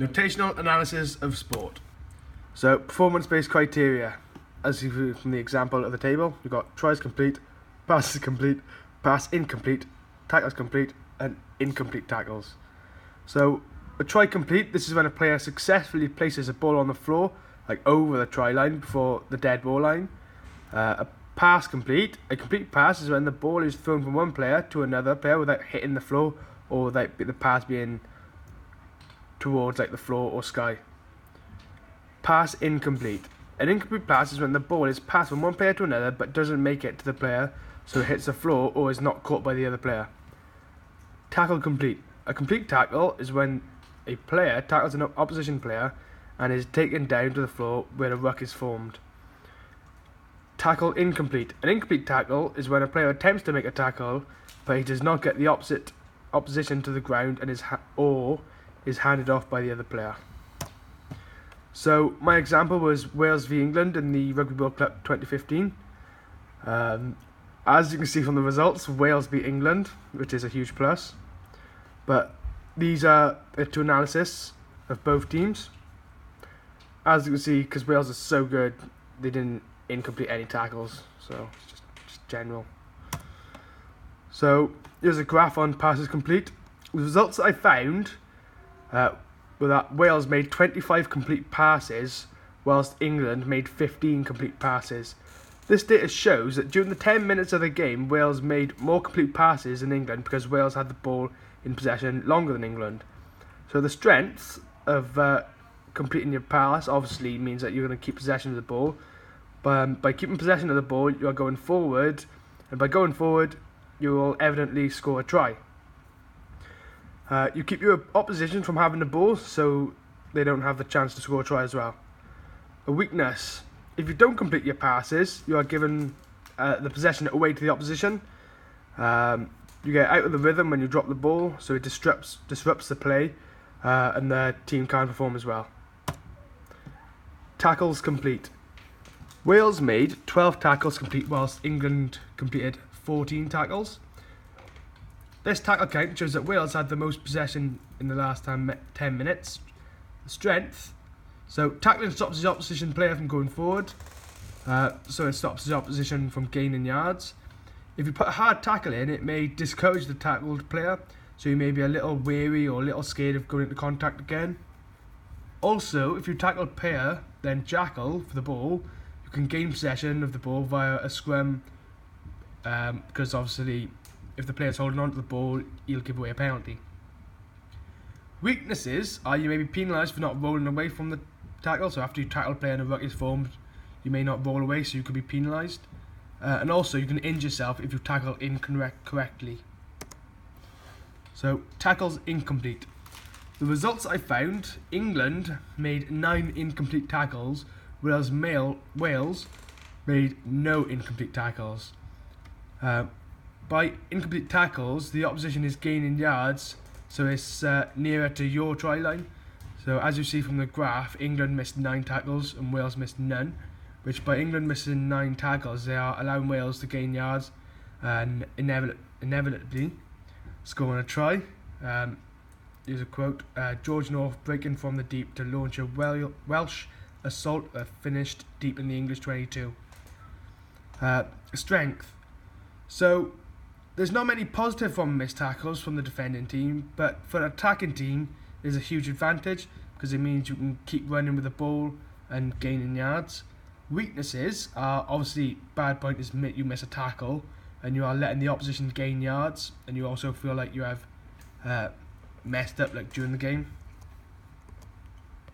Notational analysis of sport. So, performance-based criteria. As you view from the example of the table, we've got tries complete, passes complete, pass incomplete, tackles complete, and incomplete tackles. So, a try complete, this is when a player successfully places a ball on the floor, like over the try line before the dead ball line. A pass complete, a complete pass is when the ball is thrown from one player to another player without hitting the floor or without the pass being towards like the floor or sky. Pass incomplete. An incomplete pass is when the ball is passed from one player to another but doesn't make it to the player, so it hits the floor or is not caught by the other player. Tackle complete. A complete tackle is when a player tackles an opposition player and is taken down to the floor where a ruck is formed. Tackle incomplete. An incomplete tackle is when a player attempts to make a tackle but he does not get the opposition to the ground and is handed off by the other player. So my example was Wales v England in the Rugby World Cup 2015. As you can see from the results, Wales beat England, which is a huge plus. But these are the two analysis of both teams. As you can see, because Wales is so good, they didn't incomplete any tackles, so it's just general. So here's a graph on passes complete. The results that I found were that Wales made 25 complete passes, whilst England made 15 complete passes. This data shows that during the 10 minutes of the game, Wales made more complete passes than England because Wales had the ball in possession longer than England. So the strength of completing your pass obviously means that you're going to keep possession of the ball. By keeping possession of the ball, you are going forward, and by going forward, you will evidently score a try. You keep your opposition from having the ball, so they don't have the chance to score a try as well. A weakness. If you don't complete your passes, you are given the possession away to the opposition. You get out of the rhythm when you drop the ball, so it disrupts the play, and the team can't perform as well. Tackles complete. Wales made 12 tackles complete, whilst England completed 14 tackles. This tackle count shows that Wales had the most possession in the last 10 minutes. Strength. So tackling stops the opposition player from going forward. So it stops the opposition from gaining yards. If you put a hard tackle in, it may discourage the tackled player. So you may be a little wary or a little scared of going into contact again. Also, if you tackle player, then jackal for the ball, you can gain possession of the ball via a scrum. Because obviously, if the player's holding on to the ball, he'll give away a penalty. Weaknesses are you may be penalised for not rolling away from the tackle. So after you tackle a player and a ruck is formed, you may not roll away, so you could be penalised. And also, you can injure yourself if you tackle incorrectly. So, tackles incomplete. The results I found, England made 9 incomplete tackles, whereas Wales made no incomplete tackles. By incomplete tackles, the opposition is gaining yards, so it's nearer to your try line. So as you see from the graph, England missed 9 tackles and Wales missed none, which by England missing 9 tackles, they are allowing Wales to gain yards and inevitably scoring a try. Here's a quote, George North breaking from the deep to launch a Welsh assault that finished deep in the English 22. Strength. So there's not many positive from missed tackles from the defending team, but for an attacking team, there's a huge advantage because it means you can keep running with the ball and gaining yards. Weaknesses are obviously bad point is you miss a tackle and you are letting the opposition gain yards, and you also feel like you have messed up like during the game.